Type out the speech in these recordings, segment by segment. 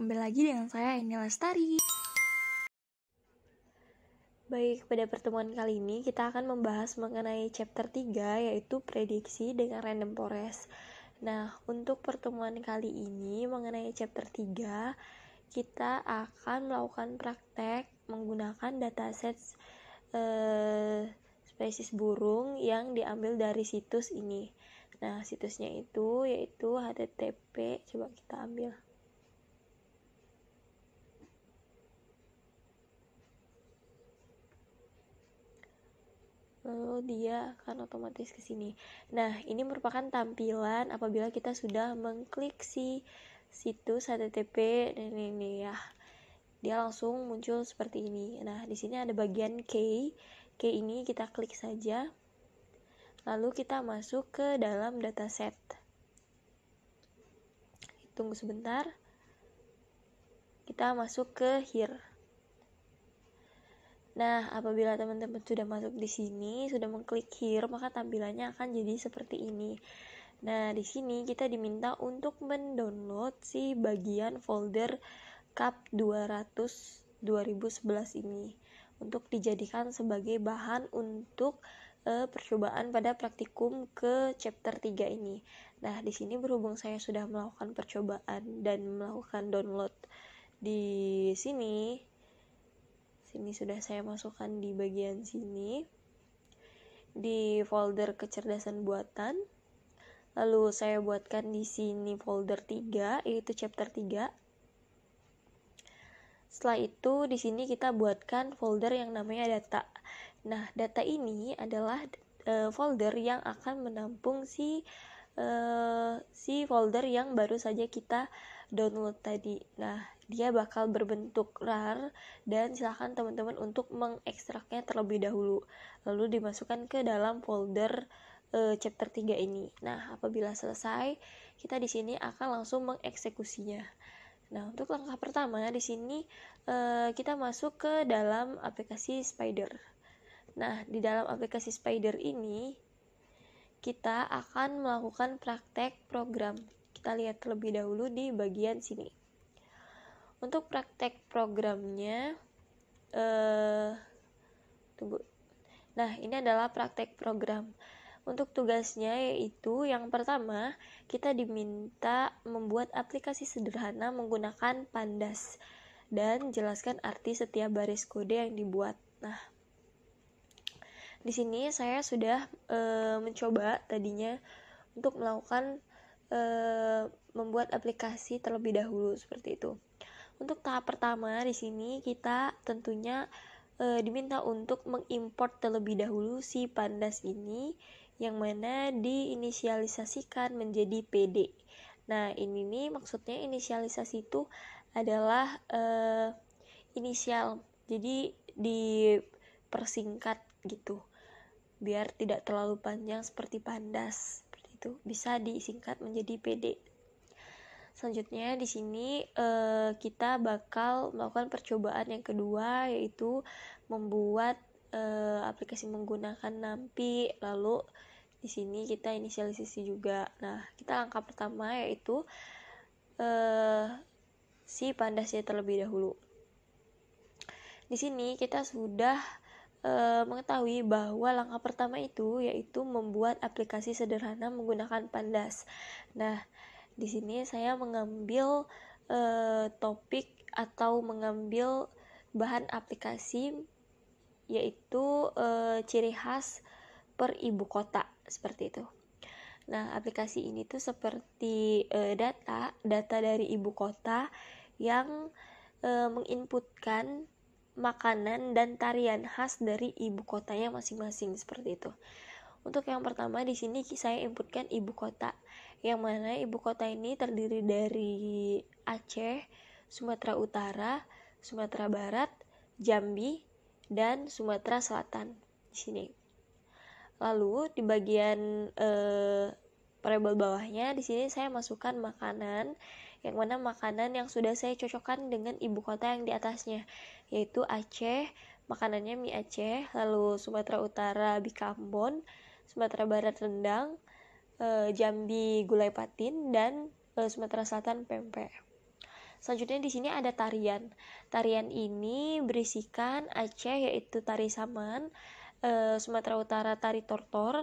kembali lagi dengan saya Eni Lestari. Baik, pada pertemuan kali ini kita akan membahas mengenai chapter 3, yaitu prediksi dengan random forest. Nah, untuk pertemuan kali ini mengenai chapter 3, kita akan melakukan praktek menggunakan dataset spesies burung yang diambil dari situs ini. Nah, situsnya itu yaitu http, coba kita ambil. Lalu dia akan otomatis ke sini. Nah, ini merupakan tampilan apabila kita sudah mengklik si situs http dan ini ya. Dia langsung muncul seperti ini. Nah, di sini ada bagian key. Key ini kita klik saja. Lalu kita masuk ke dalam dataset. Tunggu sebentar. Kita masuk ke here. Nah, apabila teman-teman sudah masuk di sini, sudah mengklik here, maka tampilannya akan jadi seperti ini. Nah, di sini kita diminta untuk mendownload si bagian folder CAP 200 2011 ini untuk dijadikan sebagai bahan untuk percobaan pada praktikum ke chapter 3 ini. Nah, di sini berhubung saya sudah melakukan percobaan dan melakukan download di sini sudah saya masukkan di bagian sini di folder kecerdasan buatan. Lalu saya buatkan di sini folder 3 yaitu chapter 3. Setelah itu di sini kita buatkan folder yang namanya data. Nah, data ini adalah folder yang akan menampung si folder yang baru saja kita download tadi. Nah, dia bakal berbentuk RAR dan silakan teman-teman untuk mengekstraknya terlebih dahulu. Lalu dimasukkan ke dalam folder chapter 3 ini. Nah, apabila selesai, kita di sini akan langsung mengeksekusinya. Nah, untuk langkah pertama di sini kita masuk ke dalam aplikasi Spider. Nah, di dalam aplikasi Spider ini kita akan melakukan praktek program. Kita lihat terlebih dahulu di bagian sini. Untuk praktek programnya, tunggu. Nah, ini adalah praktek program. Untuk tugasnya yaitu yang pertama, kita diminta membuat aplikasi sederhana menggunakan Pandas dan jelaskan arti setiap baris kode yang dibuat. Nah, di sini saya sudah mencoba tadinya untuk melakukan membuat aplikasi terlebih dahulu seperti itu. Untuk tahap pertama di sini kita tentunya diminta untuk mengimport terlebih dahulu si Pandas ini yang mana diinisialisasikan menjadi PD. Nah, ini nih maksudnya inisialisasi itu adalah inisial. Jadi dipersingkat gitu. Biar tidak terlalu panjang seperti Pandas. Seperti itu. Bisa disingkat menjadi PD. Selanjutnya di sini kita bakal melakukan percobaan yang kedua yaitu membuat aplikasi menggunakan NumPy. Lalu di sini kita inisialisasi juga. Nah, kita langkah pertama yaitu si Pandasnya terlebih dahulu. Di sini kita sudah mengetahui bahwa langkah pertama itu yaitu membuat aplikasi sederhana menggunakan Pandas. Nah, di sini saya mengambil topik atau mengambil bahan aplikasi yaitu ciri khas per ibu kota seperti itu. Nah, aplikasi ini tuh seperti data dari ibu kota yang menginputkan makanan dan tarian khas dari ibu kotanya masing-masing seperti itu. Untuk yang pertama di sini saya inputkan ibu kota, yang mana ibu kota ini terdiri dari Aceh, Sumatera Utara, Sumatera Barat, Jambi, dan Sumatera Selatan di sini. Lalu di bagian variabel bawahnya di sini saya masukkan makanan, yang mana makanan yang sudah saya cocokkan dengan ibu kota yang di atasnya, yaitu Aceh, makanannya mie Aceh, lalu Sumatera Utara bikambon, Sumatera Barat rendang, Jambi gulai patin, dan Sumatera Selatan pempek. Selanjutnya di sini ada tarian. Tarian ini berisikan Aceh yaitu tari saman, Sumatera Utara tari tortor,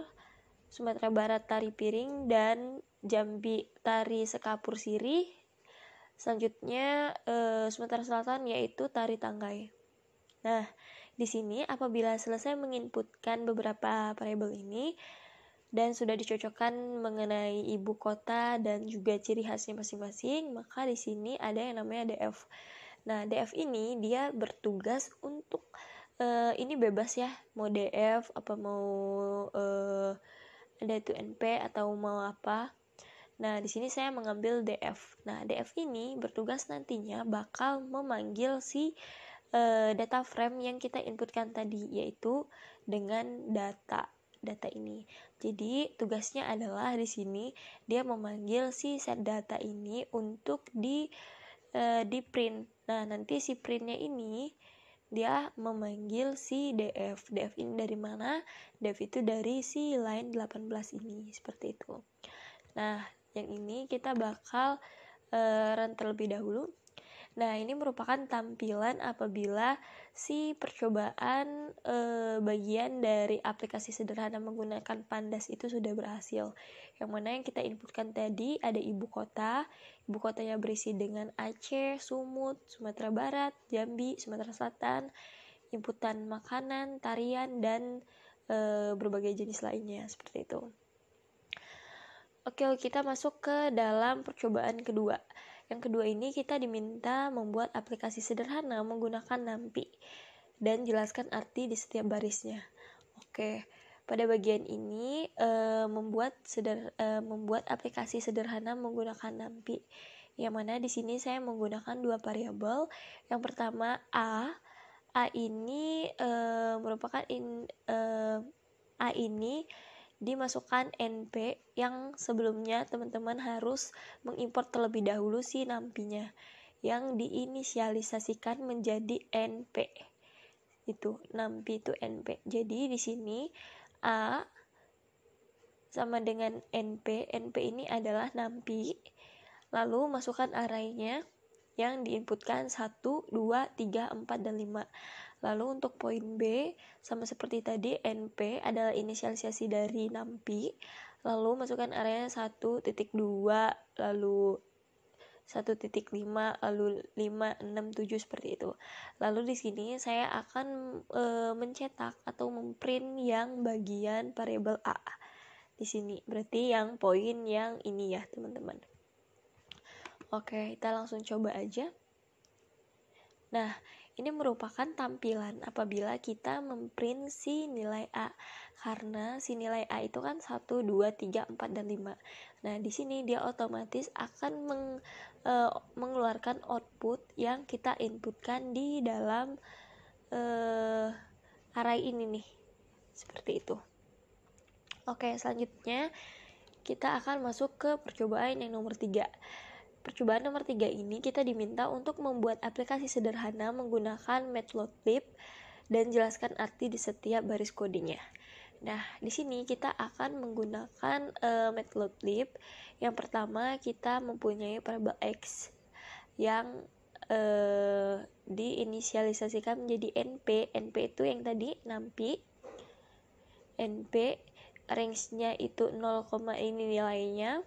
Sumatera Barat tari piring, dan Jambi tari sekapur sirih. Selanjutnya Sumatera Selatan yaitu tari tanggai. Nah, di sini apabila selesai menginputkan beberapa variabel ini dan sudah dicocokkan mengenai ibu kota dan juga ciri khasnya masing-masing, maka di sini ada yang namanya DF. Nah, DF ini dia bertugas untuk ini bebas ya, mau DF apa mau ada itu NP atau mau apa. Nah, di sini saya mengambil DF. Nah, DF ini bertugas nantinya bakal memanggil si data frame yang kita inputkan tadi, yaitu dengan data ini. Jadi tugasnya adalah di sini dia memanggil si set data ini untuk di print. Nah, nanti si printnya ini dia memanggil si DF. DF ini dari mana? DF itu dari si line 18 ini, seperti itu. Nah, yang ini kita bakal run terlebih dahulu. Nah, ini merupakan tampilan apabila si percobaan bagian dari aplikasi sederhana menggunakan Pandas itu sudah berhasil. Yang mana yang kita inputkan tadi ada ibu kota. Ibu kotanya berisi dengan Aceh, Sumut, Sumatera Barat, Jambi, Sumatera Selatan, inputan makanan, tarian, dan berbagai jenis lainnya, seperti itu. Oke, kita masuk ke dalam percobaan kedua. Yang kedua ini kita diminta membuat aplikasi sederhana menggunakan NumPy dan jelaskan arti di setiap barisnya. Oke, pada bagian ini membuat aplikasi sederhana menggunakan NumPy. Yang mana di sini saya menggunakan dua variabel. Yang pertama A ini merupakan A ini dimasukkan NP yang sebelumnya teman-teman harus mengimport terlebih dahulu si NumPy-nya yang diinisialisasikan menjadi NP. Itu NumPy itu NP. Jadi di sini A sama dengan NP. NP ini adalah NumPy. Lalu masukkan array-nya yang diinputkan 1, 2, 3, 4, dan 5. Lalu untuk poin B, sama seperti tadi, NP adalah inisialisasi dari NumPy. Lalu masukkan area 1.2, lalu 1.5, lalu 5, 6, 7, seperti itu. Lalu di sini saya akan mencetak atau memprint yang bagian variabel A. Di sini, berarti yang poin yang ini ya, teman-teman. Oke, kita langsung coba aja. Nah, ini merupakan tampilan apabila kita memprint si nilai A, karena si nilai A itu kan 1, 2, 3, 4, dan 5. Nah, di sini dia otomatis akan mengeluarkan output yang kita inputkan di dalam array ini nih, seperti itu. Oke, selanjutnya kita akan masuk ke percobaan yang nomor 3. Percobaan nomor 3 ini kita diminta untuk membuat aplikasi sederhana menggunakan matplotlib dan jelaskan arti di setiap baris kodenya. Nah, di sini kita akan menggunakan matplotlib. Yang pertama, kita mempunyai variabel x yang diinisialisasikan menjadi NP. NP itu yang tadi NumPy. NP range-nya itu 0, ini nilainya.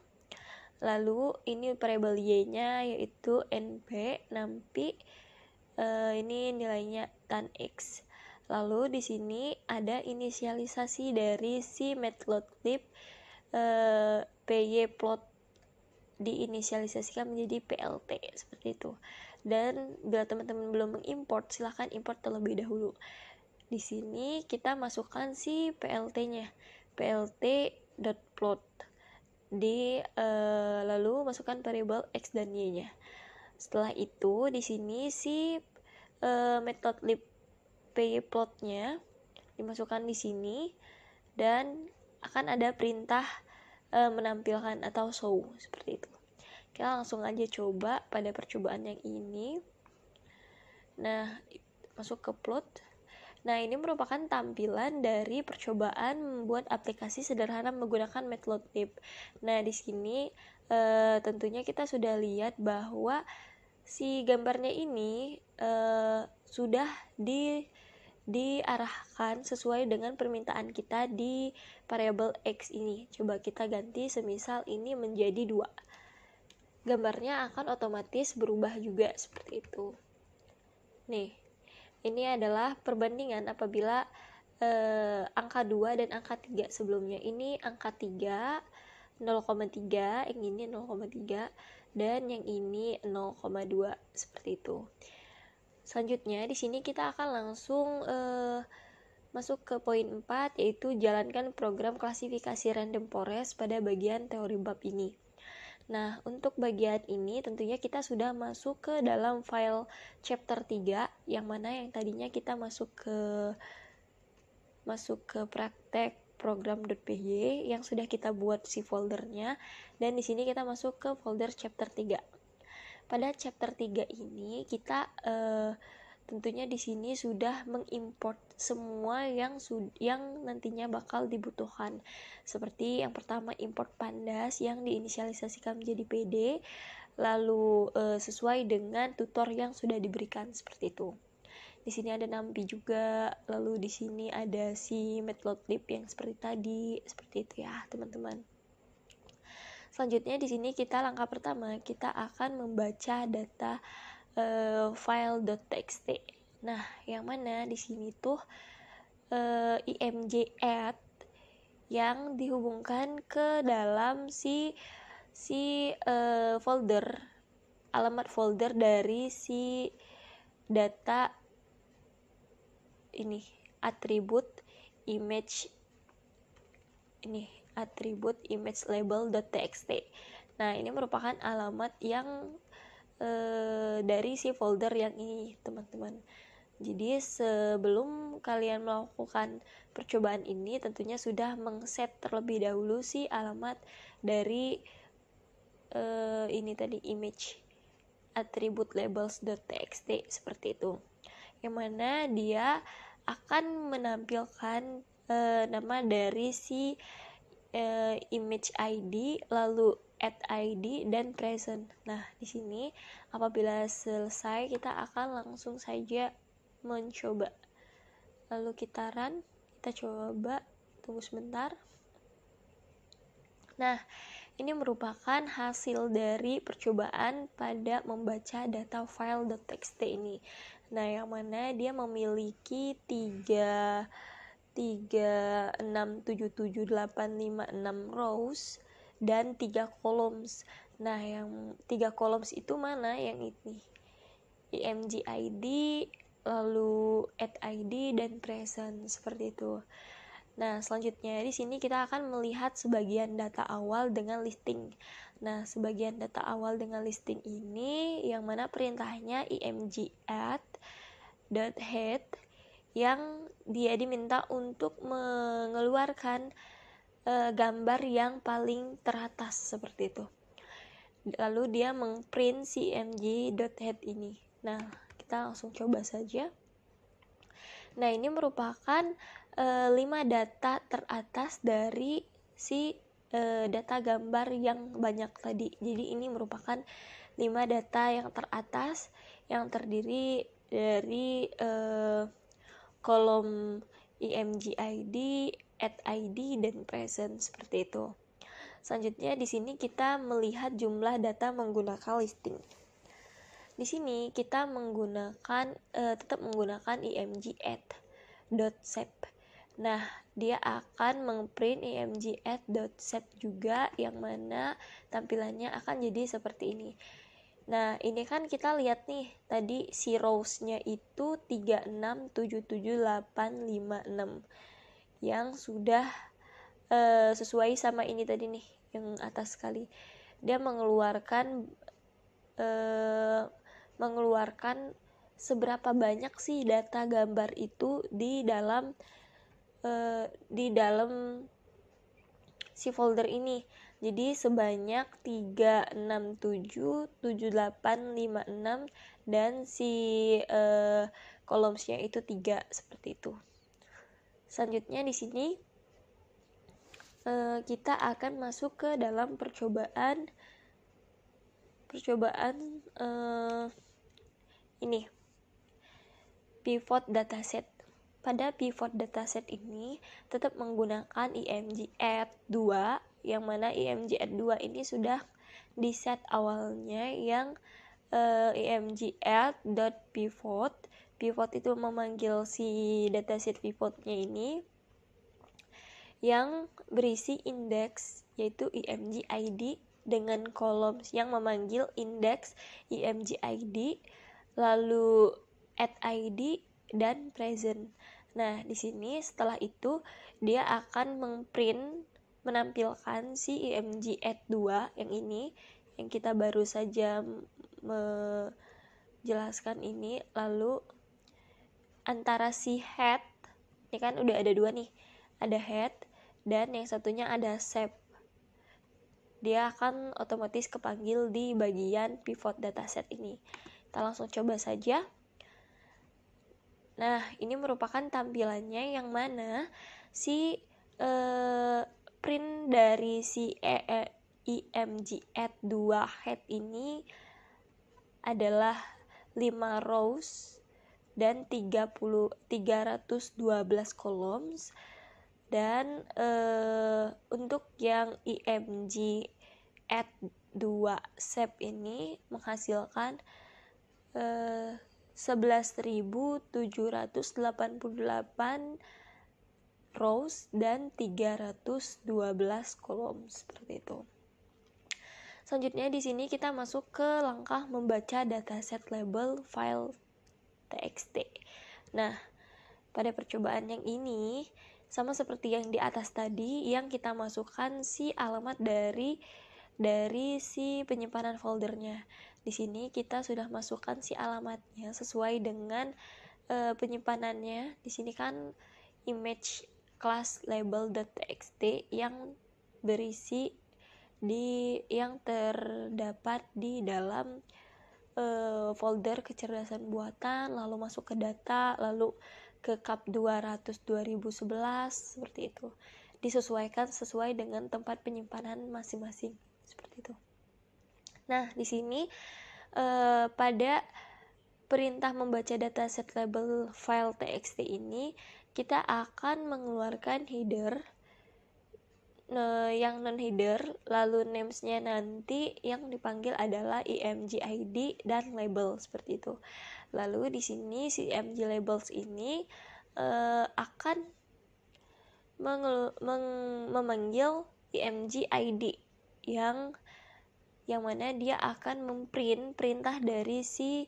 Lalu ini variabel y-nya yaitu NP NumPy, ini nilainya tan x. Lalu di sini ada inisialisasi dari si matplotlib, pyplot diinisialisasikan menjadi plt, seperti itu. Dan bila teman-teman belum mengimport, silahkan import terlebih dahulu. Di sini kita masukkan si plt-nya, plt.plot. Lalu masukkan variabel x dan y-nya. Setelah itu di sini si matplotlib pyplot-nya dimasukkan di sini dan akan ada perintah menampilkan atau show, seperti itu. Kita langsung aja coba pada percobaan yang ini. Nah, masuk ke plot. Nah, ini merupakan tampilan dari percobaan membuat aplikasi sederhana menggunakan matplotlib. Nah, di sini tentunya kita sudah lihat bahwa si gambarnya ini sudah diarahkan sesuai dengan permintaan kita di variabel X ini. Coba kita ganti, semisal ini menjadi 2. Gambarnya akan otomatis berubah juga seperti itu. Nih, ini adalah perbandingan apabila angka 2 dan angka 3 sebelumnya. Ini angka 3 0,3, yang ini 0,3, dan yang ini 0,2 seperti itu. Selanjutnya di sini kita akan langsung masuk ke poin 4, yaitu jalankan program klasifikasi random forest pada bagian teori bab ini. Nah, untuk bagian ini tentunya kita sudah masuk ke dalam file chapter 3, yang mana yang tadinya kita masuk ke praktek program.py yang sudah kita buat si foldernya, dan di sini kita masuk ke folder chapter 3. Pada chapter 3 ini kita tentunya di sini sudah mengimport semua yang nantinya bakal dibutuhkan. Seperti yang pertama, import pandas yang diinisialisasikan menjadi PD, lalu sesuai dengan tutor yang sudah diberikan seperti itu. Di sini ada NumPy juga, lalu di sini ada si matplotlib yang seperti tadi, seperti itu ya teman-teman. Selanjutnya di sini kita langkah pertama, kita akan membaca data file.txt. Nah, yang mana di sini tuh img add yang dihubungkan ke dalam si folder, alamat folder dari si data ini, atribut image label.txt. Nah, ini merupakan alamat yang dari si folder yang ini, teman-teman. Jadi sebelum kalian melakukan percobaan ini, tentunya sudah mengset terlebih dahulu si alamat dari ini tadi, image attribute labels.txt seperti itu, yang mana dia akan menampilkan nama dari si image ID, lalu add ID dan present. Nah, di sini apabila selesai kita akan langsung saja mencoba. Lalu kita run, kita coba, tunggu sebentar. Nah, ini merupakan hasil dari percobaan pada membaca data file.txt ini. Nah, yang mana dia memiliki 3677856 rows dan 3 columns. Nah, yang 3 columns itu mana? Yang ini, img ID, lalu add ID dan present, seperti itu. Nah, selanjutnya di sini kita akan melihat sebagian data awal dengan listing. Nah, sebagian data awal dengan listing ini yang mana perintahnya img add.head, yang dia diminta untuk mengeluarkan gambar yang paling teratas seperti itu. Lalu dia mengprint si img.head ini. Nah, kita langsung coba saja. Nah, ini merupakan 5 data teratas dari si data gambar yang banyak tadi. Jadi ini merupakan 5 data yang teratas yang terdiri dari kolom img ID, add ID dan present, seperti itu. Selanjutnya di sini kita melihat jumlah data menggunakan listing. Di sini kita tetap menggunakan img add.sep. Nah, dia akan mengprint img add.sep juga, yang mana tampilannya akan jadi seperti ini. Nah, ini kan kita lihat nih, tadi si rows-nya itu 3677856 yang sudah sesuai sama ini tadi nih, yang atas sekali. Dia mengeluarkan seberapa banyak sih data gambar itu di dalam si folder ini. Jadi sebanyak 3677856 dan si columns-nya itu 3, seperti itu. Selanjutnya di sini kita akan masuk ke dalam percobaan percobaan ini pivot dataset. Pada pivot dataset ini tetap menggunakan IMG-AD2, yang mana IMG-AD2 ini sudah di set awalnya yang IMG-AD.pivot. Pivot itu memanggil si dataset pivotnya ini yang berisi indeks yaitu IMG-ID dengan kolom yang memanggil indeks IMG-ID, lalu add-ID dan present. Nah, di sini setelah itu dia akan menampilkan si IMG-AD2 yang ini, yang kita baru saja menjelaskan ini. Lalu antara si head, ini kan udah ada dua nih, ada head dan yang satunya ada shape. Dia akan otomatis kepanggil di bagian pivot dataset ini. Kita langsung coba saja. Nah, ini merupakan tampilannya yang mana si print dari si IMG-AD2 head ini adalah 5 rows dan 312 columns. Dan untuk yang IMG-AD2 shape ini menghasilkan 11.788 rows dan 312 kolom seperti itu. Selanjutnya di sini kita masuk ke langkah membaca dataset label file txt. Nah, pada percobaan yang ini sama seperti yang di atas tadi, yang kita masukkan si alamat dari si penyimpanan foldernya. Di sini kita sudah masukkan si alamatnya sesuai dengan penyimpanannya. Di sini kan image class label.txt yang berisi yang terdapat di dalam folder kecerdasan buatan, lalu masuk ke data, lalu ke CAP 200 2011 seperti itu. Disesuaikan sesuai dengan tempat penyimpanan masing-masing seperti itu. Nah, di sini pada perintah membaca dataset label file txt ini kita akan mengeluarkan header yang non-header, lalu names-nya nanti yang dipanggil adalah IMG-ID dan label seperti itu. Lalu di sini si IMG labels ini akan memanggil IMG-ID yang mana dia akan memprint perintah dari si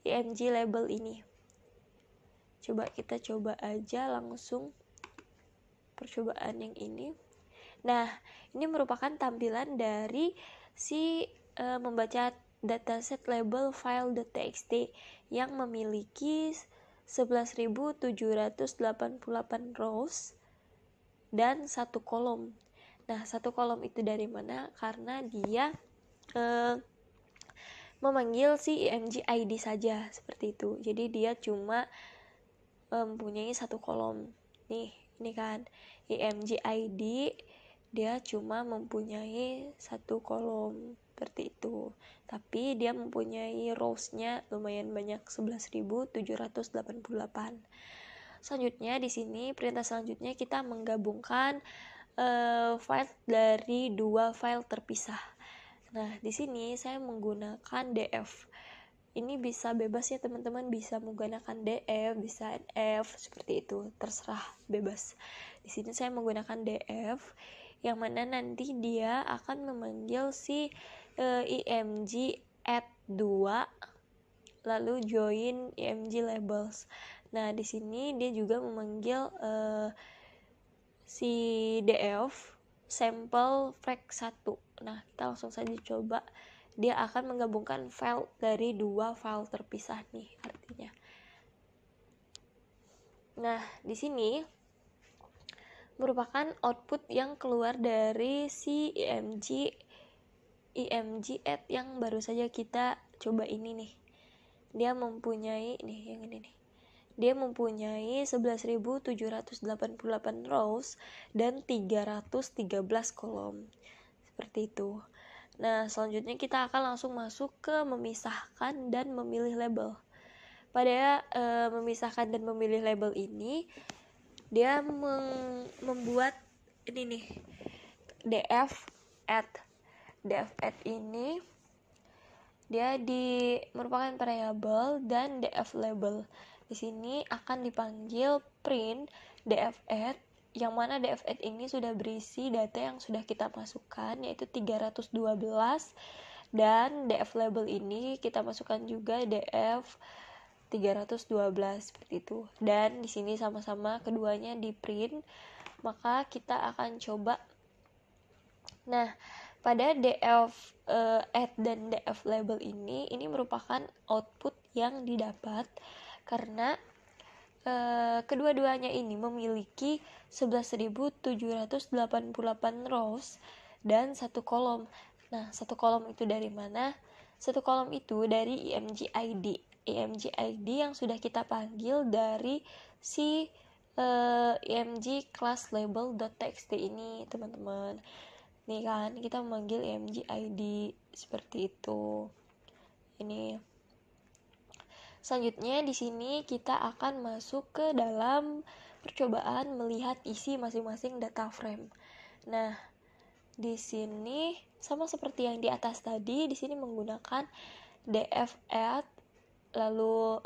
IMG label ini. Kita coba aja langsung percobaan yang ini. Nah, ini merupakan tampilan dari si membaca dataset label file.txt yang memiliki 11.788 rows dan 1 kolom. Nah, 1 kolom itu dari mana? Karena dia memanggil si IMG-ID saja seperti itu. Jadi dia cuma mempunyai 1 kolom. Nih, ini kan IMG-ID, dia cuma mempunyai 1 kolom seperti itu. Tapi dia mempunyai rows-nya lumayan banyak, 11.788. Selanjutnya di sini perintah selanjutnya kita menggabungkan file dari 2 file terpisah. Nah, di sini saya menggunakan DF. Ini bisa bebas ya teman-teman, bisa menggunakan DF, bisa NF seperti itu, terserah, bebas. Di sini saya menggunakan DF yang mana nanti dia akan memanggil si IMG-AD2 lalu join IMG labels. Nah, di sini dia juga memanggil si DF sampel frag 1. Nah, kita langsung saja coba. Dia akan menggabungkan file dari 2 file terpisah nih artinya. Nah, di sini merupakan output yang keluar dari si IMG-AD yang baru saja kita coba ini nih. Dia mempunyai yang ini nih. Dia mempunyai 11.788 rows dan 313 kolom. Seperti itu. Nah, selanjutnya kita akan langsung masuk ke memisahkan dan memilih label. Pada memisahkan dan memilih label ini, dia membuat ini nih, df add ini dia merupakan variabel dan df label. Di sini akan dipanggil print df add, yang mana df add ini sudah berisi data yang sudah kita masukkan, yaitu 312, dan df label ini kita masukkan juga df 312 seperti itu. Dan di sini sama-sama keduanya di print, maka kita akan coba. Nah, pada df add dan df label ini merupakan output yang didapat karena kedua-duanya ini memiliki 11.788 rows dan satu kolom. Nah, satu kolom itu dari mana? Satu kolom itu dari IMG ID yang sudah kita panggil dari si IMG class label.txt ini, teman-teman. Nih kan, kita memanggil IMG ID seperti itu. Ini. Selanjutnya di sini kita akan masuk ke dalam percobaan melihat isi masing-masing data frame. Nah, di sini sama seperti yang di atas tadi, di sini menggunakan df add, lalu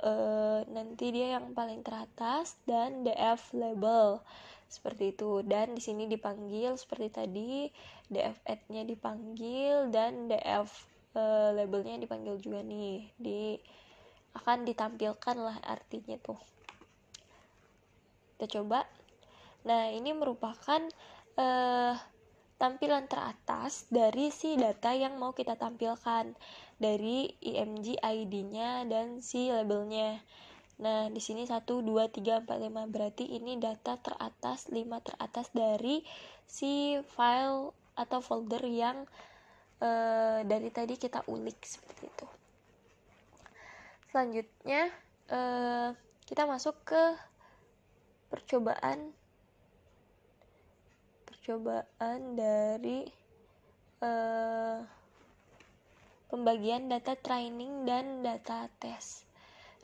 nanti dia yang paling teratas, dan df label seperti itu. Dan di sini dipanggil seperti tadi, df add-nya dipanggil dan df labelnya dipanggil juga nih. Akan ditampilkan lah artinya tuh. Kita coba. Nah, ini merupakan tampilan teratas dari si data yang mau kita tampilkan, dari IMG ID-nya dan si labelnya. Nah, di sini 1, 2, 3, 4, 5, berarti ini data teratas, 5 teratas dari si file atau folder yang dari tadi kita ulik seperti itu. Selanjutnya kita masuk ke percobaan dari pembagian data training dan data test.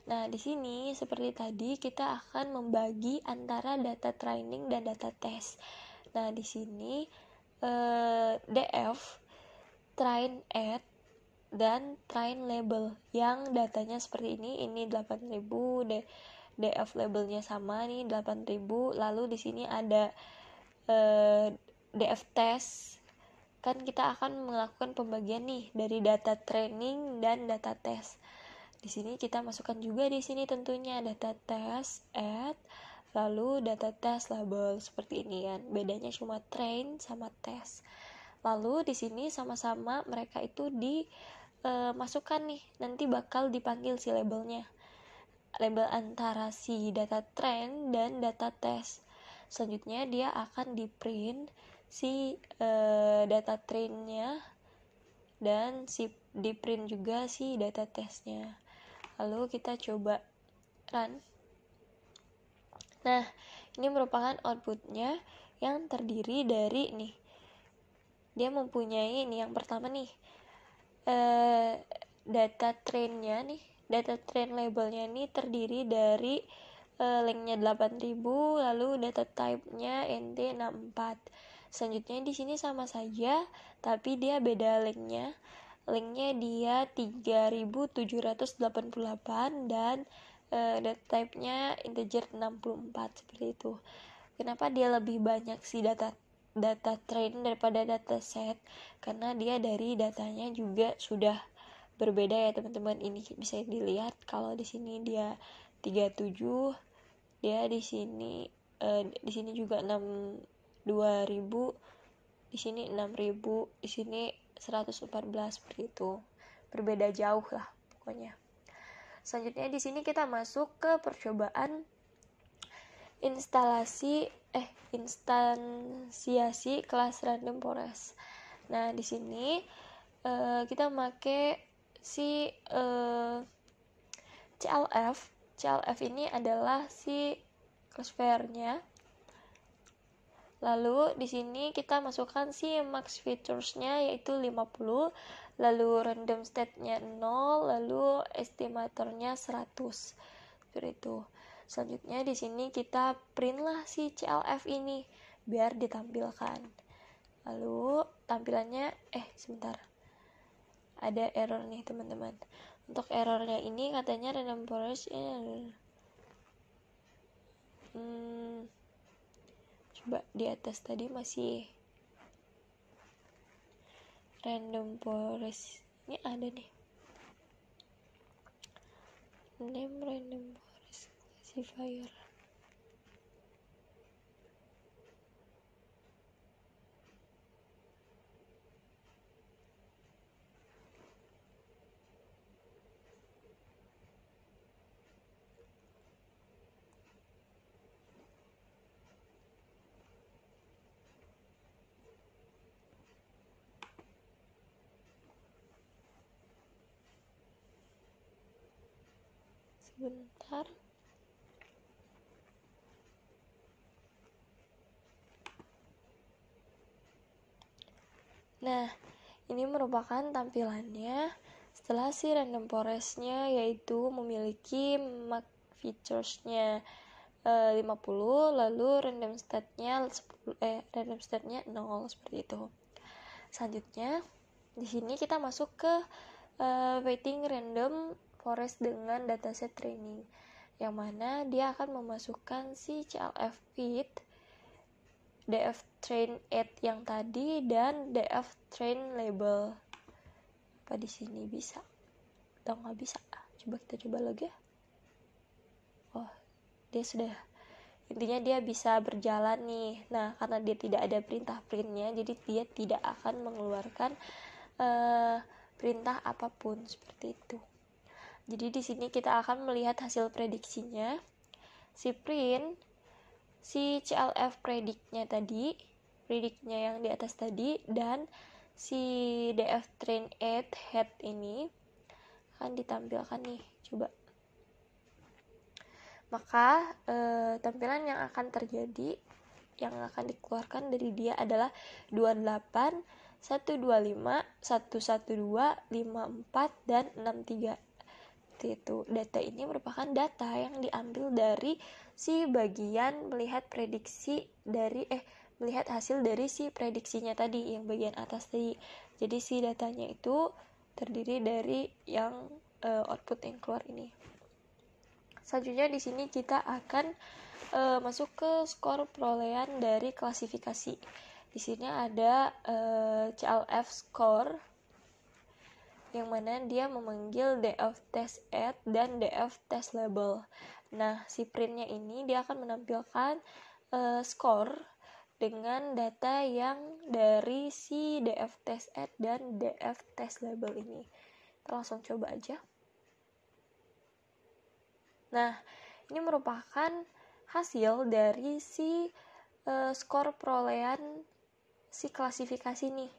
Nah, di sini seperti tadi kita akan membagi antara data training dan data test. Nah, di sini df train add dan train label yang datanya seperti ini 8.000, df labelnya sama nih 8.000, lalu di sini ada df test. Kan kita akan melakukan pembagian nih dari data training dan data test. Di sini kita masukkan juga di sini tentunya data test add, lalu data test label seperti ini kan. Bedanya cuma train sama test. Lalu di sini sama-sama mereka itu dimasukkan nih, nanti bakal dipanggil si labelnya. Label antara si data train dan data test. Selanjutnya dia akan di-print si data trainnya dan di-print juga si data testnya. Lalu kita coba run. Nah, ini merupakan outputnya yang terdiri dari nih, dia mempunyai ini yang pertama nih, data trainnya nih, data train labelnya nih terdiri dari lengthnya 8.000, lalu data type-nya NT64. Selanjutnya di sini sama saja, tapi dia beda lengthnya. Lengthnya dia 3.788 dan data type-nya integer 64 seperti itu. Kenapa dia lebih banyak sih data train daripada data set? Karena dia dari datanya juga sudah berbeda ya teman-teman. Ini bisa dilihat kalau di sini dia 37, dia di sini juga 2.000, di sini 6.000, di sini 114 seperti itu. Berbeda jauh lah pokoknya. Selanjutnya di sini kita masuk ke percobaan instansiasi kelas random forest. Nah, di sini kita pakai si CLF ini adalah si classifier-nya. Lalu di sini kita masukkan si max features-nya yaitu 50, lalu random state-nya 0, lalu estimatornya 100. Seperti itu. Selanjutnya di sini kita print lah si CLF ini biar ditampilkan. Lalu tampilannya sebentar. Ada error nih teman-teman. Untuk errornya ini katanya random forest coba di atas tadi masih random forest ini ada nih name random forest classifier. Sebentar. Nah, ini merupakan tampilannya setelah si random forest-nya yaitu memiliki max features-nya 50, lalu random state-nya 0 seperti itu. Selanjutnya di sini kita masuk ke weighting random forest dengan dataset training, yang mana dia akan memasukkan si CLF fit, DF train 8 yang tadi, dan DF train label. Apa di sini bisa atau nggak bisa? Coba kita coba lagi ya. Oh, dia sudah. Intinya dia bisa berjalan nih. Nah, karena dia tidak ada perintah printnya, jadi dia tidak akan mengeluarkan perintah apapun seperti itu. Jadi di sini kita akan melihat hasil prediksinya. Si print, si CLF predictnya tadi, predictnya yang di atas tadi, dan si DF train 8 head ini akan ditampilkan nih. Coba. Maka tampilan yang akan terjadi, yang akan dikeluarkan dari dia adalah 28, 125, 112, 54, dan 63. Itu data ini merupakan data yang diambil dari si bagian melihat prediksi dari melihat hasil dari si prediksinya tadi yang bagian atas tadi. Jadi si datanya itu terdiri dari yang output yang keluar ini. Selanjutnya di sini kita akan masuk ke skor perolehan dari klasifikasi. Di sini ada CLF score, yang mana dia memanggil DF test add dan DF test label. Nah, si printnya ini dia akan menampilkan skor dengan data yang dari si DF test add dan DF test label ini. Kita langsung coba aja. Nah, ini merupakan hasil dari si skor perolehan si klasifikasi nih.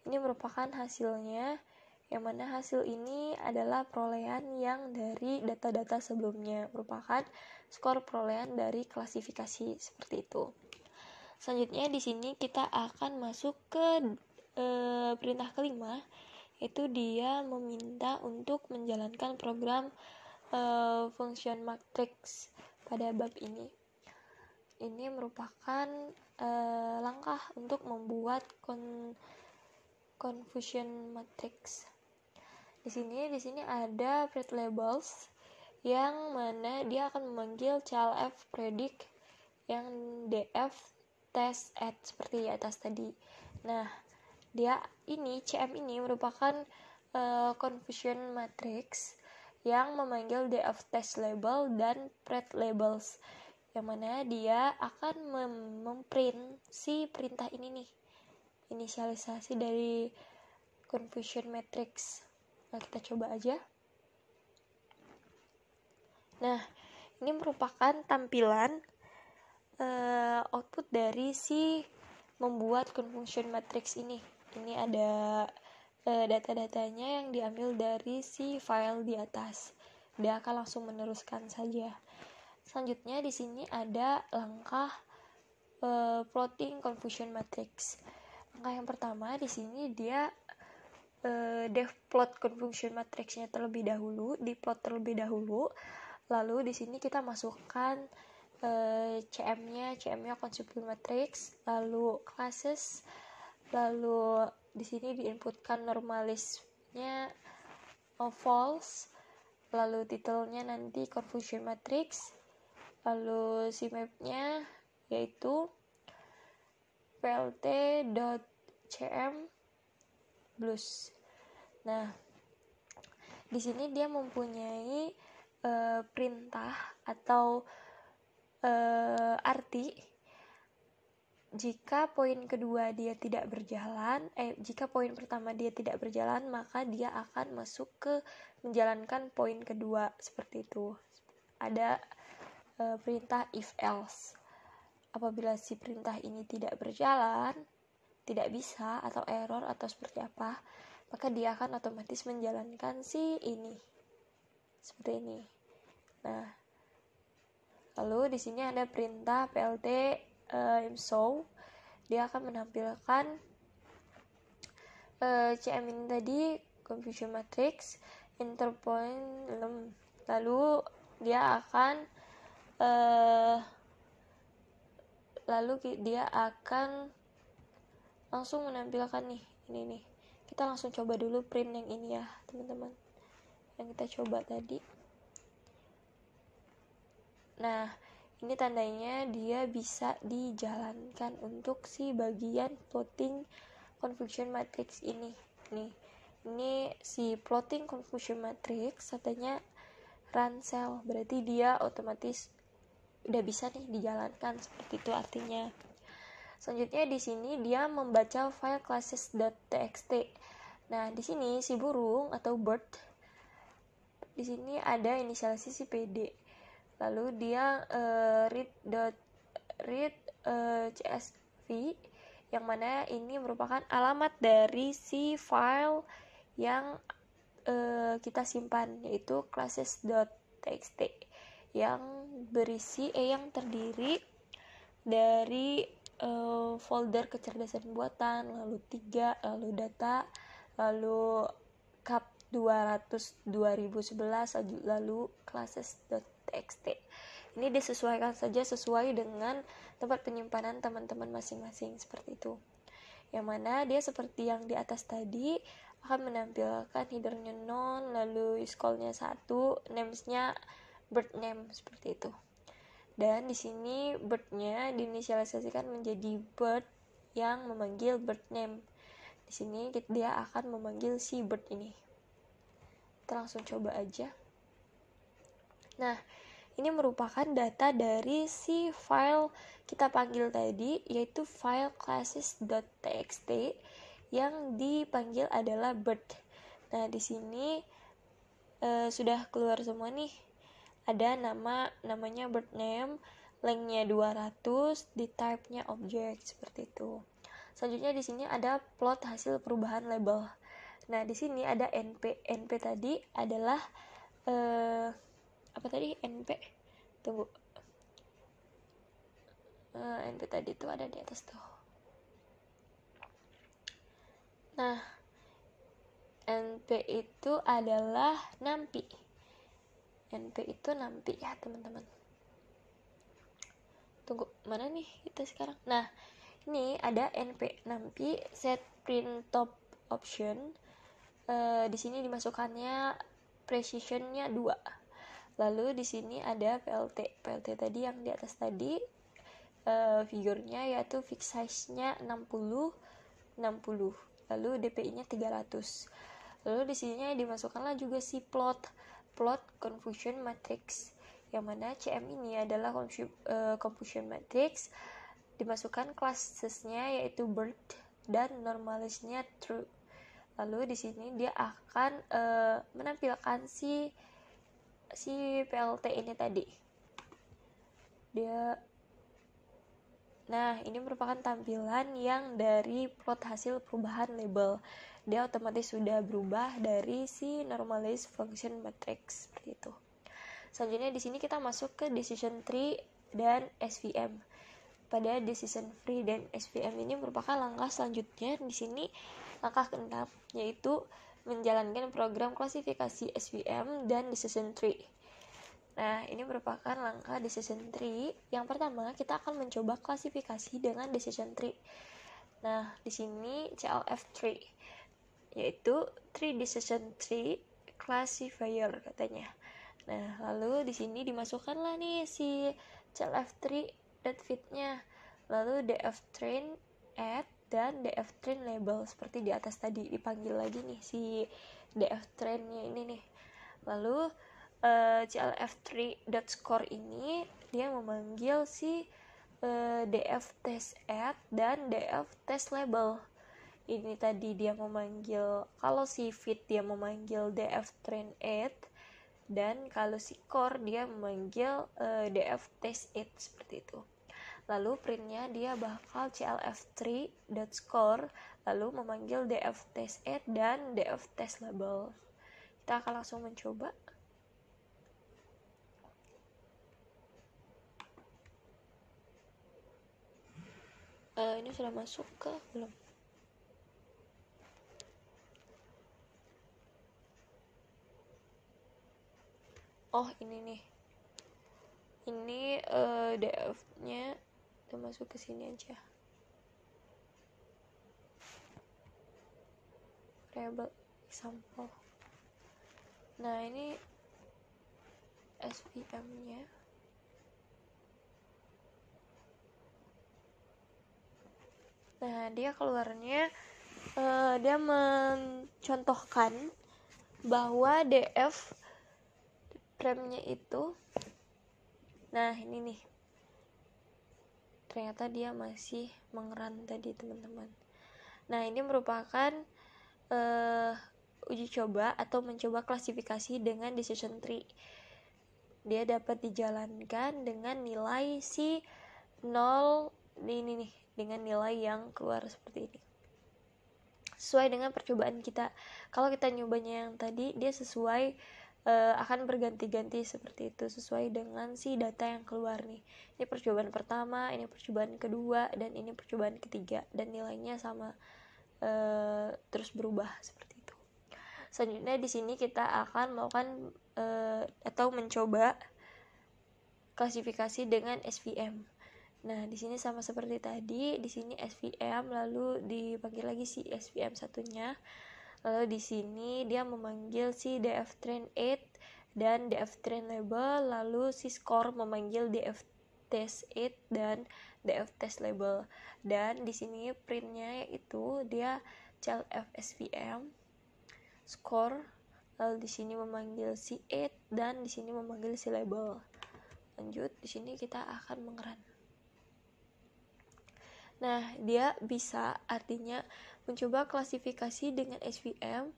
Ini merupakan hasilnya, yang mana hasil ini adalah perolehan yang dari data-data sebelumnya, merupakan skor perolehan dari klasifikasi seperti itu. Selanjutnya di sini kita akan masuk ke perintah kelima, yaitu dia meminta untuk menjalankan program function matrix pada bab ini. Ini merupakan langkah untuk membuat confusion matrix. Di sini ada print labels, yang mana dia akan memanggil CLF predict yang DF test add seperti di atas tadi. Nah, dia ini CM ini merupakan confusion matrix yang memanggil DF test label dan print labels, yang mana dia akan memprint si perintah ini nih, inisialisasi dari confusion matrix. Nah, kita coba aja. Nah, ini merupakan tampilan output dari si membuat confusion matrix ini. Ini ada data-datanya yang diambil dari si file di atas. Dia akan langsung meneruskan saja. Selanjutnya di sini ada langkah plotting confusion matrix. Langkah yang pertama di sini dia plot confusion matrixnya terlebih dahulu, diplot terlebih dahulu. Lalu di sini kita masukkan CM-nya confusion matrix, lalu classes, lalu di sini diinputkan normalisnya false, lalu titelnya nanti confusion matrix, lalu si mapnya yaitu plt.cm blues. Nah, di sini dia mempunyai perintah atau arti jika poin kedua dia tidak berjalan, jika poin pertama dia tidak berjalan, maka dia akan masuk ke menjalankan poin kedua, seperti itu. Ada perintah if else. Apabila si perintah ini tidak berjalan, tidak bisa atau error atau seperti apa, maka dia akan otomatis menjalankan si ini. Seperti ini. Nah, lalu di sini ada perintah plt show. Dia akan menampilkan CM ini tadi confusion matrix interpoint lalu dia akan langsung menampilkan nih ini nih. Kita langsung coba dulu print yang ini ya teman-teman, yang kita coba tadi. Nah, ini tandanya dia bisa dijalankan untuk si bagian plotting confusion matrix ini. Nih, ini si plotting confusion matrix katanya run cell, berarti dia otomatis udah bisa nih dijalankan, seperti itu artinya. Selanjutnya di sini dia membaca file classes.txt. Nah, di sini si burung atau bird, di sini ada inisialisasi si PD. Lalu dia read csv, yang mana ini merupakan alamat dari si file yang kita simpan, yaitu classes.txt yang terdiri dari folder kecerdasan buatan, lalu 3, lalu data, lalu cap 200 2011, lalu classes.txt. Ini disesuaikan saja sesuai dengan tempat penyimpanan teman-teman masing-masing, seperti itu. Yang mana dia seperti yang di atas tadi akan menampilkan headernya non, lalu iscall-nya 1, names-nya bird name, seperti itu. Dan di sini bird-nya diinisialisasikan menjadi bird yang memanggil bird name. Di sini dia akan memanggil si bird ini. Kita langsung coba aja. Nah, ini merupakan data dari si file kita panggil tadi, yaitu file classes.txt yang dipanggil adalah bird. Nah, di sini sudah keluar semua nih. Ada namanya bird name, lengthnya 200, di type-nya object, seperti itu. Selanjutnya di sini ada plot hasil perubahan label. Nah, di sini ada NP. NP tadi adalah apa tadi? NP. Tunggu. NP tadi itu ada di atas tuh. Nah, NP itu adalah nampi. NP itu nampi ya, teman-teman. Tunggu, mana nih kita sekarang? Nah, ini ada NP nampi set print top option. Di sini dimasukkannya precision-nya 2. Lalu di sini ada PLT. PLT tadi yang di atas tadi figurnya yaitu fix size-nya 60. Lalu DPI-nya 300. Lalu di sini dimasukkanlah juga si plot confusion matrix, yang mana CM ini adalah confusion matrix. Dimasukkan classes-nya yaitu bird dan normalisnya true. Lalu di sini dia akan menampilkan si PLT ini tadi. Nah, ini merupakan tampilan yang dari plot hasil perubahan label. Dia otomatis sudah berubah dari si normalized function matrix, seperti itu. Selanjutnya di sini kita masuk ke decision tree dan SVM. pada decision tree, dan SVM ini merupakan langkah selanjutnya di sini, langkah ke-6, yaitu menjalankan program klasifikasi SVM dan decision tree. Nah, ini merupakan langkah decision tree. Yang pertama, kita akan mencoba klasifikasi dengan decision tree. Nah, di sini CLF tree, yaitu Tree Decision Tree Classifier katanya. Nah, lalu di sini dimasukkanlah nih si CLF tree dan fit-nya. Lalu DF train add dan DF train label seperti di atas tadi, dipanggil lagi nih si DF train-nya ini nih. Lalu CLF tree .score ini dia memanggil si DF test add dan DF test label. Ini tadi dia memanggil, kalau si fit dia memanggil DF train add, dan kalau si core dia memanggil DF test it, seperti itu. Lalu printnya dia bakal clf3.score lalu memanggil DF test it dan DF test label. Kita akan langsung mencoba. Ini sudah masuk ke belum? Oh, ini nih. Ini DF-nya kita masuk ke sini aja. Variable example. Nah, ini SVM-nya. Nah, dia keluarnya dia mencontohkan bahwa DF prem-nya itu, nah ini nih, ternyata dia masih mengeran tadi teman-teman. Nah, ini merupakan uji coba atau mencoba klasifikasi dengan decision tree. Dia dapat dijalankan dengan nilai si 0 ini nih, dengan nilai yang keluar seperti ini, sesuai dengan percobaan kita. Kalau kita nyobanya yang tadi, dia sesuai akan berganti-ganti seperti itu, sesuai dengan si data yang keluar nih. Ini percobaan pertama, ini percobaan kedua, dan ini percobaan ketiga, dan nilainya sama terus berubah seperti itu. Selanjutnya di sini kita akan melakukan atau mencoba klasifikasi dengan SVM. Nah, di sini sama seperti tadi, di sini SVM lalu dipanggil lagi si SVM satunya. Lalu di sini dia memanggil si DF train 8 dan DF train label, lalu si score memanggil DF test 8 dan DF test label. Dan di sini printnya yaitu dia CLF SVM score, lalu di sini memanggil si 8 dan di sini memanggil si label. Lanjut, di sini kita akan mengeran. Nah, dia bisa artinya mencoba klasifikasi dengan SVM,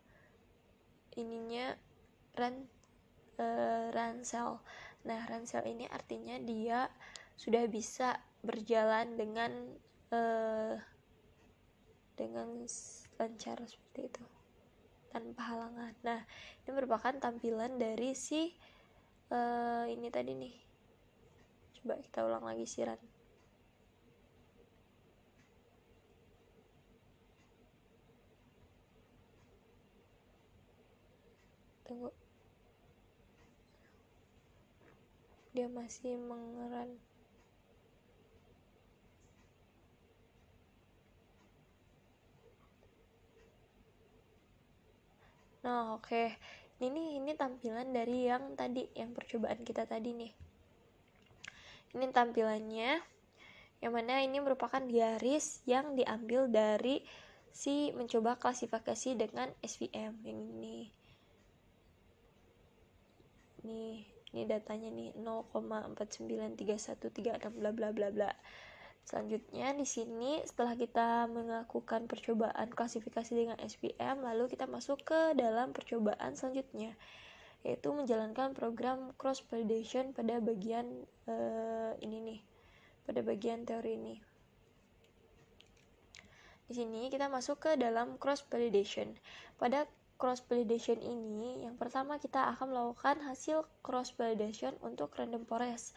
ininya ransel. Nah, ransel ini artinya dia sudah bisa berjalan dengan lancar seperti itu, tanpa halangan. Nah, ini merupakan tampilan dari si ini tadi nih. Coba kita ulang lagi si run. Tunggu, dia masih mengeran. Nah, oke. Ini tampilan dari yang tadi, yang percobaan kita tadi nih. Ini tampilannya, yang mana ini merupakan garis yang diambil dari si mencoba klasifikasi dengan SVM yang ini. Ini datanya nih 0,493136 bla bla bla bla. Selanjutnya di sini setelah kita melakukan percobaan klasifikasi dengan SVM, lalu kita masuk ke dalam percobaan selanjutnya, yaitu menjalankan program cross validation pada bagian ini nih, pada bagian teori ini. Di sini kita masuk ke dalam cross validation. Pada cross validation ini, yang pertama kita akan melakukan hasil cross validation untuk random forest.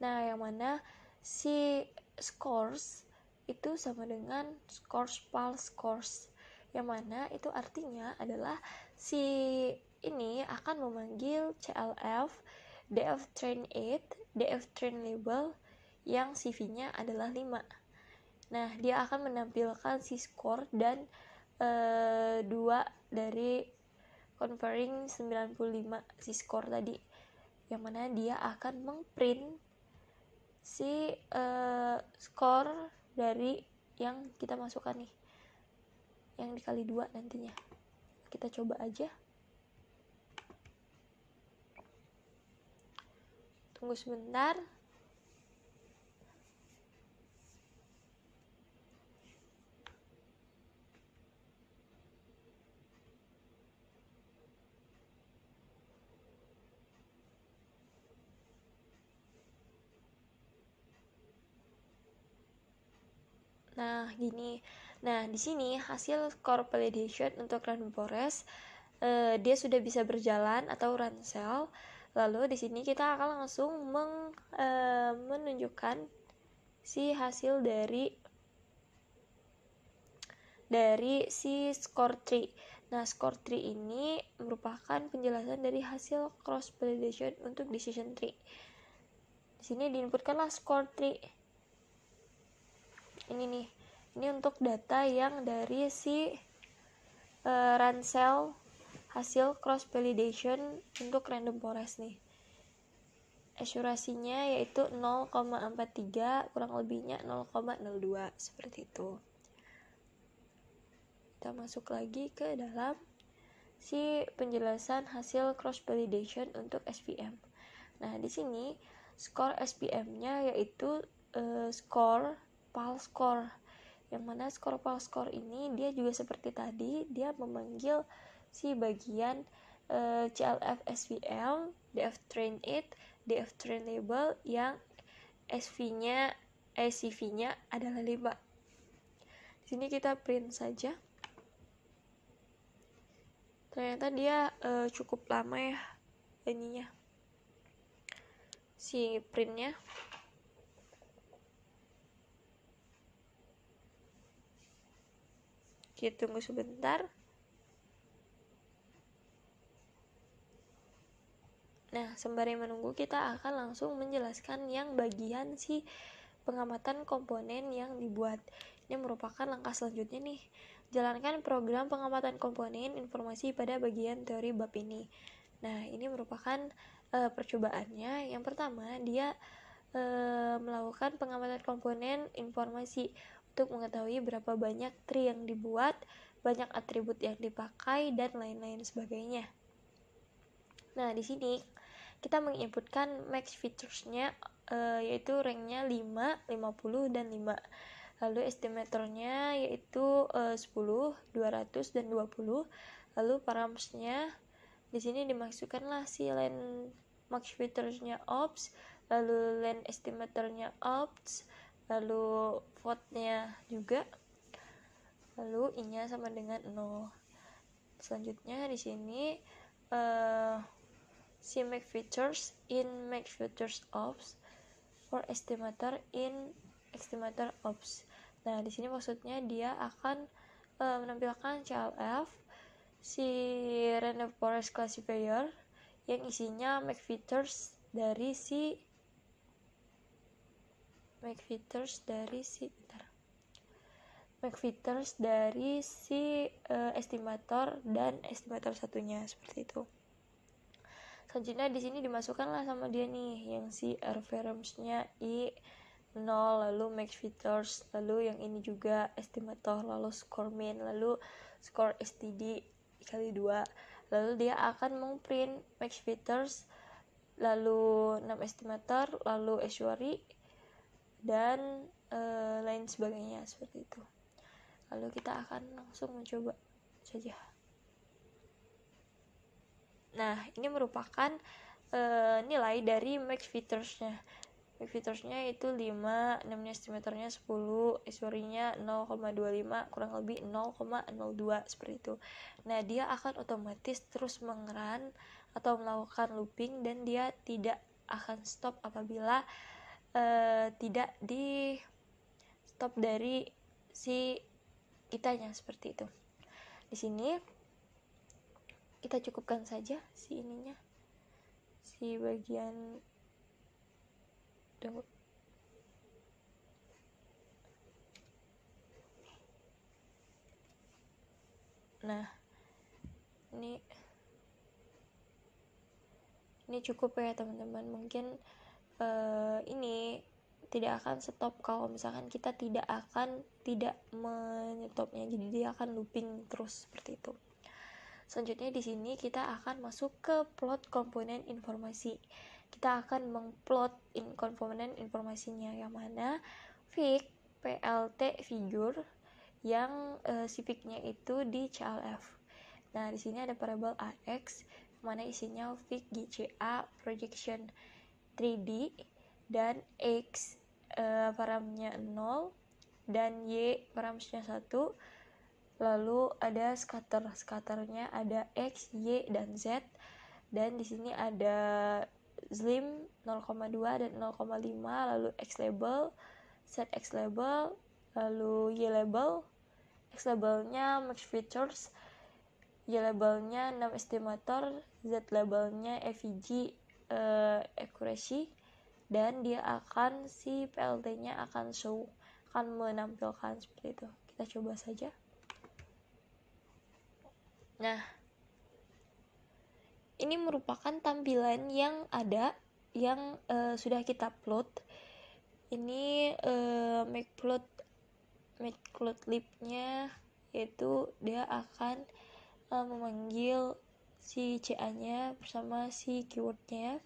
Nah, yang mana si scores itu sama dengan scores pulse scores, yang mana itu artinya adalah si ini akan memanggil CLF, DF train 8, DF train label yang CV-nya adalah 5. Nah, dia akan menampilkan si score dan 2 dari conferring 95 si score tadi, yang mana dia akan mengprint si score dari yang kita masukkan nih, yang dikali 2 nantinya. Kita coba aja. Tunggu sebentar. Nah, gini. Nah, di sini hasil score validation untuk random forest dia sudah bisa berjalan atau run cell. Lalu di sini kita akan langsung menunjukkan si hasil dari si score tree. Nah, score tree ini merupakan penjelasan dari hasil cross validation untuk decision tree. Di sini diinputkanlah score tree. Ini nih. Ini untuk data yang dari si run cell hasil cross validation untuk random forest nih. Akurasinya yaitu 0,43, kurang lebihnya 0,02 seperti itu. Kita masuk lagi ke dalam si penjelasan hasil cross validation untuk SVM. Nah, di sini skor SVM-nya yaitu skor pulse score, yang mana skor pulse score ini dia juga seperti tadi, dia memanggil si bagian CLF SVM, DF train 8, DF train label yang CV-nya adalah 5. Di sini kita print saja. Ternyata dia cukup lama ya ininya, si printnya. Kita tunggu sebentar. Nah, sembari menunggu, kita akan langsung menjelaskan yang bagian si pengamatan komponen yang dibuat. Ini merupakan langkah selanjutnya nih. Jalankan program pengamatan komponen informasi pada bagian teori bab ini. Nah, ini merupakan percobaannya. Yang pertama, dia melakukan pengamatan komponen informasi untuk mengetahui berapa banyak tree yang dibuat, banyak atribut yang dipakai, dan lain-lain sebagainya. Nah, di sini kita menginputkan max features-nya yaitu rank-nya 5, 50, dan 5. Lalu estimatornya yaitu 10, 200, dan 20. Lalu params-nya di sini dimasukkanlah si len max features-nya ops, lalu len estimatornya ops, lalu vote-nya juga, lalu i-nya sama dengan 0. Selanjutnya di sini si max features in max features ops for estimator in estimator ops. Nah, di sini maksudnya dia akan menampilkan CLF si random forest classifier yang isinya max features dari si estimator dan estimator satunya, seperti itu. Selanjutnya di sini dimasukkanlah sama dia nih yang si reference-nya I0, lalu max features, lalu yang ini juga estimator, lalu score mean, lalu score STD kali 2. Lalu dia akan mengprint max features, lalu 6 estimator, lalu actuary, dan lain sebagainya, seperti itu. Lalu kita akan langsung mencoba saja. Nah, ini merupakan nilai dari max features-nya. Max features-nya itu 5, 6 estimatornya 10, actuary-nya 0,25, kurang lebih 0,02 seperti itu. Nah, dia akan otomatis terus mengerun atau melakukan looping, dan dia tidak akan stop apabila tidak di stop dari si kitanya seperti itu. Di sini kita cukupkan saja si ininya, si bagian nah ini cukup ya teman-teman. Mungkin ini tidak akan stop kalau misalkan kita tidak menyetopnya, jadi dia akan looping terus seperti itu. Selanjutnya di sini kita akan masuk ke plot komponen informasi. Kita akan mengplot komponen informasinya, yang mana fig, plt, figure, yang si fig-nya itu di CLF. Nah, di sini ada variabel AX, mana isinya fig GCA projection 3D, dan X paramnya 0 dan Y paramnya 1. Lalu ada scatternya ada X, Y, dan Z. Dan di sini ada slim 0,2 dan 0,5, lalu X label, Z X label, lalu Y label. X labelnya max features, Y labelnya 6 estimator, Z labelnya FEG accuracy, dan dia akan si PLT-nya akan menampilkan seperti itu. Kita coba saja. Nah, ini merupakan tampilan yang ada yang sudah kita plot. Ini make plot lib-nya, yaitu dia akan memanggil si CA-nya bersama si keyword-nya,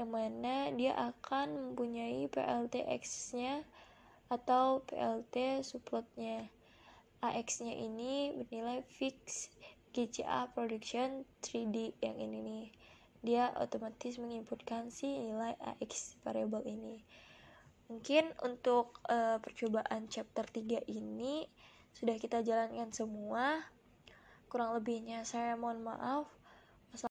yang mana dia akan mempunyai PLT-X-nya atau PLT subplotnya. AX-nya ini bernilai fix GCA production 3D, yang ini nih. Dia otomatis menginputkan si nilai AX variable ini. Mungkin untuk percobaan chapter 3 ini sudah kita jalankan semua. Kurang lebihnya saya mohon maaf.